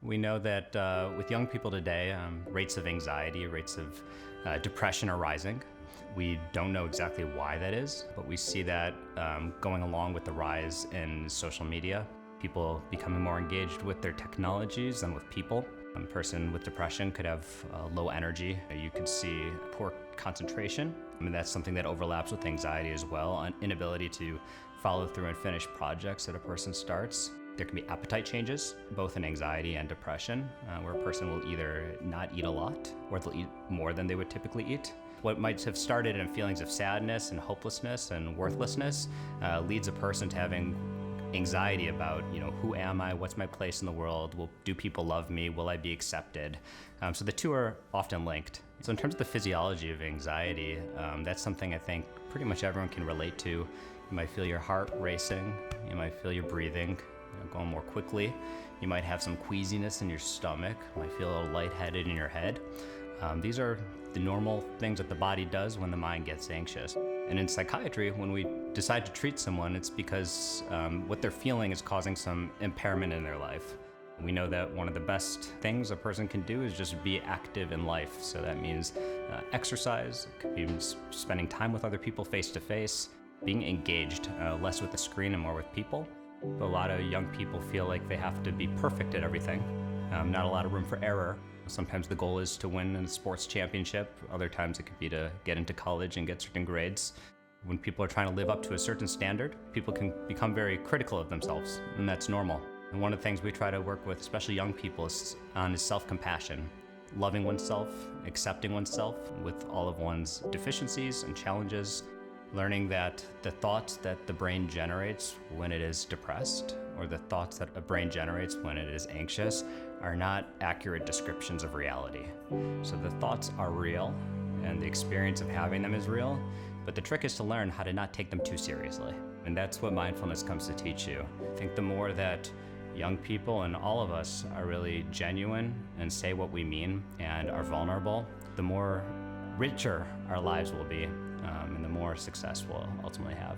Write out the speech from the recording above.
We know that with young people today, rates of anxiety, rates of depression are rising. We don't know exactly why that is, but we see that going along with the rise in social media, people becoming more engaged with their technologies than with people. A person with depression could have low energy. You could see poor concentration. I mean, that's something that overlaps with anxiety as well, an inability to follow through and finish projects that a person starts. There can be appetite changes, both in anxiety and depression, where a person will either not eat a lot or they'll eat more than they would typically eat. What might have started in feelings of sadness and hopelessness and worthlessness leads a person to having anxiety about, who am I? What's my place in the world? Do people love me? Will I be accepted? So the two are often linked. So in terms of the physiology of anxiety, that's something I think pretty much everyone can relate to. You might feel your heart racing. You might feel your breathing going more quickly. You might have some queasiness in your stomach. You might feel a little lightheaded in your head. These are the normal things that the body does when the mind gets anxious. And in psychiatry, when we decide to treat someone, it's because what they're feeling is causing some impairment in their life. We know that one of the best things a person can do is just be active in life. So that means exercise, it could be spending time with other people face to face, being engaged, less with the screen and more with people. But a lot of young people feel like they have to be perfect at everything. Not a lot of room for error. Sometimes the goal is to win in a sports championship. Other times it could be to get into college and get certain grades. When people are trying to live up to a certain standard, people can become very critical of themselves, and that's normal. And one of the things we try to work with, especially young people, is self-compassion. Loving oneself, accepting oneself with all of one's deficiencies and challenges, learning that the thoughts that the brain generates when it is depressed, or the thoughts that a brain generates when it is anxious, are not accurate descriptions of reality. So the thoughts are real, and the experience of having them is real, but the trick is to learn how to not take them too seriously. And that's what mindfulness comes to teach you. I think the more that young people and all of us are really genuine and say what we mean and are vulnerable, the more richer our lives will be, and the more success we'll ultimately have.